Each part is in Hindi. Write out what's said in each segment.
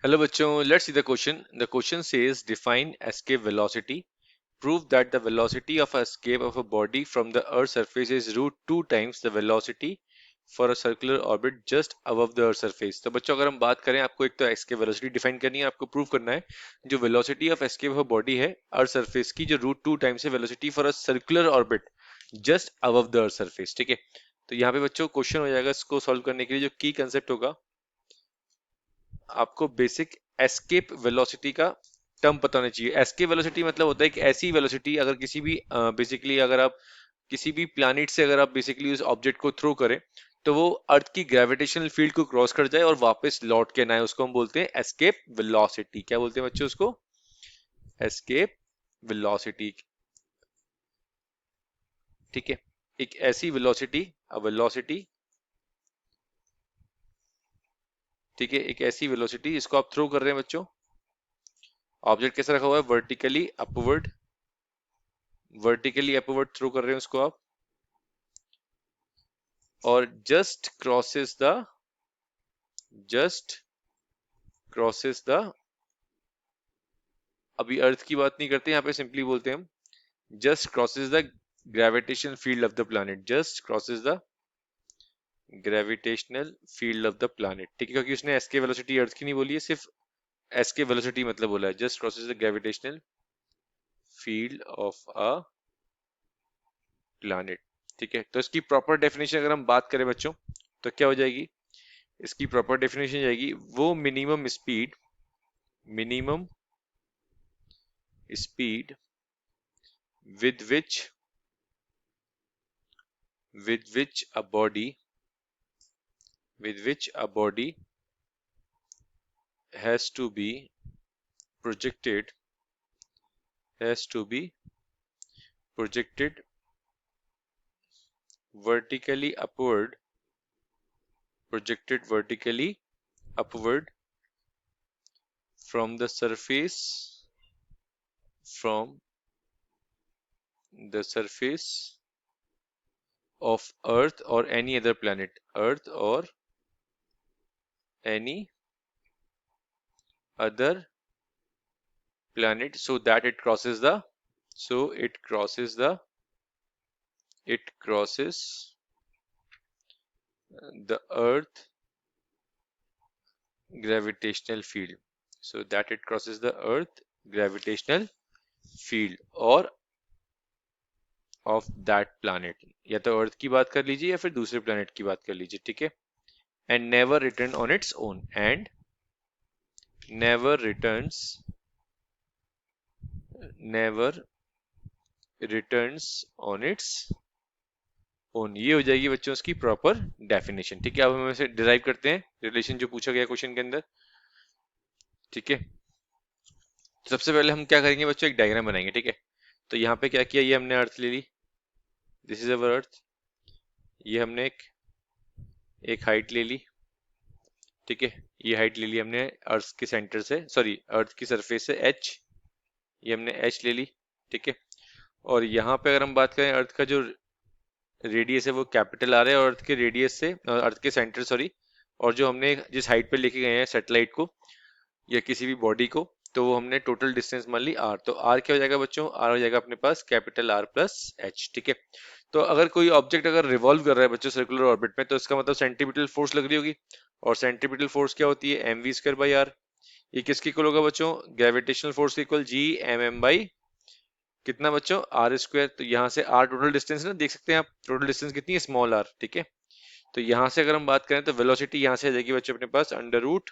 Hello bachcho, let's see the question. The question says define escape velocity. Prove that the velocity of escape of a body from the Earth's surface is root 2 times the velocity for a circular orbit just above the Earth's surface. तो बच्चों अगर हम बात करें आपको एक तो escape velocity डिफाइन करनी है आपको प्रूव करना है जो velocity of escape of a body है Earth surface की जो root 2 times है velocity for a circular orbit just above the Earth surface ठीक है तो यहाँ पे बच्चों क्वेश्चन हो जाएगा इसको सॉल्व करने के लिए जो की कंसेप्ट होगा आपको बेसिक एस्केप वेलोसिटी का टर्म पता होना चाहिए। एस्केप वेलोसिटी मतलब होता है कि ऐसी वेलोसिटी अगर किसी भी बेसिकली अगर आप किसी भी प्लैनेट से अगर आप बेसिकली उस ऑब्जेक्ट को थ्रो करें तो वो अर्थ की ग्रेविटेशनल फील्ड को क्रॉस कर जाए और वापस लौट के ना आए उसको हम बोलते हैं एस्केप वेलोसिटी। क्या बोलते हैं बच्चों उसको? Escape velocity. ठीक है, एक ऐसी वेलोसिटी वेलोसिटी ठीक है, एक ऐसी वेलोसिटी जिसको आप थ्रो कर रहे हैं बच्चों। ऑब्जेक्ट कैसा रखा हुआ है? वर्टिकली अपवर्ड थ्रो कर रहे हैं उसको आप और जस्ट क्रॉसेस द अभी अर्थ की बात नहीं करते यहाँ पे सिंपली बोलते हैं हम just crosses the gravitational field of the planet just crosses the gravitational field of the planet ठीक है क्योंकि उसने एसके वेलोसिटी अर्थ की नहीं बोली है सिर्फ एसके वेलोसिटी मतलब बोला है just crosses the gravitational field of a planet. ठीक है तो इसकी प्रॉपर डेफिनेशन अगर हम बात करें बच्चों तो क्या हो जाएगी? इसकी प्रॉपर डेफिनेशन जाएगी वो minimum speed with which a body has to be projected has to be projected vertically upward projected vertically upward from the surface of earth or any other planet earth or any other planet so that it crosses the so it crosses the earth gravitational field so that it crosses the earth gravitational field or of that planet या तो अर्थ की बात कर लीजिए या फिर दूसरे प्लेनेट की बात कर लीजिए। ठीक है and never return on its own and never returns on its own. ये हो जाएगी बच्चों उसकी प्रॉपर डेफिनेशन। ठीक है अब हम इसे डिराइव करते हैं रिलेशन जो पूछा गया क्वेश्चन के अंदर। ठीक है सबसे पहले हम क्या करेंगे बच्चों एक डायग्राम बनाएंगे। ठीक है तो यहाँ पे क्या किया ये हमने अर्थ ले ली दिस इज अवर अर्थ ये हमने एक हाइट ले ली। ठीक है ये हाइट ले ली हमने अर्थ के सेंटर से सॉरी अर्थ की सरफेस से एच ये हमने एच ले ली। ठीक है और यहाँ पे अगर हम बात करें अर्थ का जो रेडियस है वो कैपिटल आर है और अर्थ के रेडियस से अर्थ के सेंटर सॉरी और जो हमने जिस हाइट पे लेके गए हैं सैटेलाइट को या किसी भी बॉडी को तो वो हमने टोटल डिस्टेंस मान ली आर। तो आर क्या हो जाएगा बच्चों? आर हो जाएगा अपने पास कैपिटल आर प्लस एच। ठीक है तो अगर कोई ऑब्जेक्ट अगर रिवॉल्व कर रहा है बच्चों सर्कुलर ऑर्बिट में तो इसका मतलब सेंटीमीटर फोर्स लग रही होगी और सेंटीमीटर फोर्स क्या होती है? M V square by R. ये किसके इक्वल होगा बच्चों? ग्रेविटेशनल फोर्स के equal G M M by कितना बच्चों? R square. तो यहाँ से आर टोटल डिस्टेंस ना देख सकते हैं आप टोटल डिस्टेंस कितनी है? Small R. ठीक है तो यहाँ से अगर हम बात करें तो वेलोसिटी यहाँ से आ जाएगी बच्चों अपने पास under root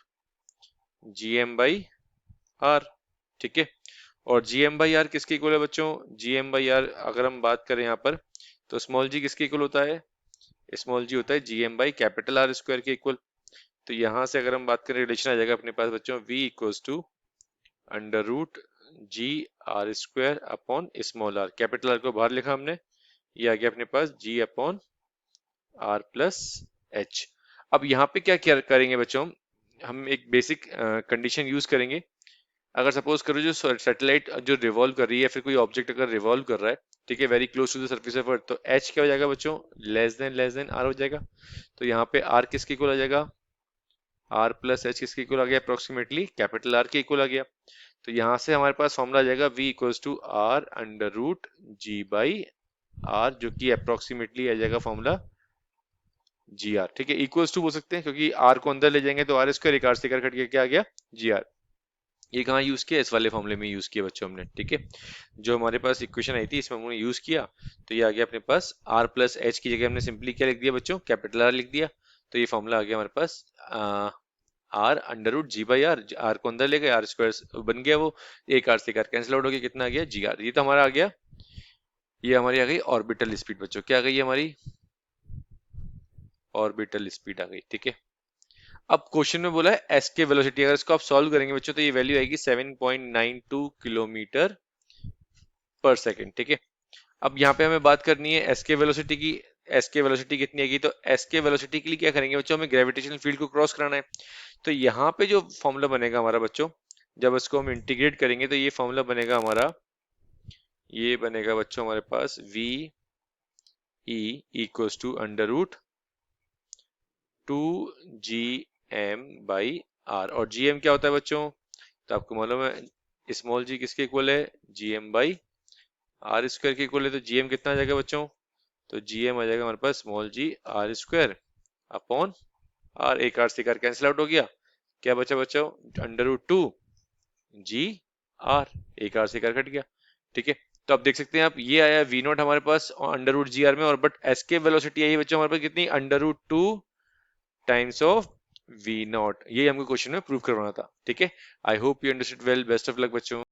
G M by R. ठीक है और जी एम बाई आर किसके इक्वल है बच्चों? जी एम बाई आर अगर हम बात करें यहाँ पर तो स्मॉल जी किसके इक्वल होता है? स्मॉल जी होता है G M by capital R square के इक्वल। तो यहाँ से अगर हम बात करें रिलेशन आ जाएगा अपने पास बच्चों v equals to under root G R square upon small R. Capital R को बाहर लिखा हमने ये आ गया अपने पास G upon R plus H. अब यहाँ पे क्या क्या करेंगे बच्चों? हम एक बेसिक कंडीशन यूज करेंगे। अगर सपोज करो जो सैटेलाइट जो रिवॉल्व कर रही है फिर कोई ऑब्जेक्ट अगर रिवॉल्व कर रहा है ठीक है very close to the surface of earth तो एच क्या हो जाएगा बच्चों? लेस देन आर हो जाएगा। तो यहाँ पे आर किसके इक्वल आ जाएगा? आर प्लस एच किसके इक्वल आ गया, अप्रोक्सीमेटली कैपिटल आर के इक्वल आ गया। तो यहाँ से हमारे पास फॉर्मूला आ जाएगा v equals to R under root G by R, जो कि अप्रोक्सीमेटली आ जाएगा फॉर्मूला जी आर। ठीक है, इक्वल्स टू बोल सकते हैं क्योंकि आर को अंदर ले जाएंगे तो आर स्क्वायर, एक आर से कट के क्या आ गया, जी आर। ये कहाँ यूज किया, इस वाले फॉर्मूले में यूज किया बच्चों हमने। ठीक है, जो हमारे पास इक्वेशन आई थी इसमें हमने यूज किया, तो ये आ गया अपने पास आर प्लस एच की जगह हमने सिंपली क्या लिख दिया बच्चों, कैपिटल आर लिख दिया। तो ये फॉर्मूला आ गया हमारे पास R under root G by R, R को अंदर ले गए, आर स्क्वायर बन गया वो, एक आर से कार कैंसिल आउट हो गया, कितना आ गया, जी आर। ये तो हमारा आ गया, ये हमारी आ गई ऑर्बिटल स्पीड बच्चों, क्या आ गई हमारी, ऑर्बिटल स्पीड आ गई। ठीक है, अब क्वेश्चन में बोला है एस के वेलोसिटी, अगर इसको आप सॉल्व करेंगे बच्चों तो ये वैल्यू आएगी 7.92 किलोमीटर पर सेकंड। ठीक है, अब यहाँ पे हमें बात करनी है एस के वेलोसिटी की। एस के वेलोसिटी कितनी आएगी, तो एस के वेलोसिटी के लिए क्या करेंगे बच्चों, हमें ग्रेविटेशनल फील्ड को क्रॉस कराना है। तो यहाँ पे जो फॉर्मूला बनेगा हमारा बच्चों, जब इसको हम इंटीग्रेट करेंगे तो ये फॉर्मूला बनेगा हमारा, ये बनेगा बच्चों हमारे पास V E equals to under root 2gm by R. और gm क्या होता है बच्चों, तो आपको मालूम है स्मॉल g किसके इक्वल है, gm बाई आर स्क्वायर के इक्वल है। तो gm कितना आ जाएगा बच्चों, तो gm आ जाएगा हमारे पास small g R square upon R, एक आर से कार कैंसिल आउट हो गया, क्या बचा बच्चों, अंडर रूट 2g आर, एक आर से कार कट गया। ठीक है, तो आप देख सकते हैं आप, ये आया वी नॉट हमारे पास अंडर रूट जी आर में, और बट एस के वेलोसिटी आई बच्चों हमारे पास कितनी, under root 2 times of V not. ये हमको क्वेश्चन में प्रूव करवाना था। ठीक है, I hope you understood well, best of luck बच्चों।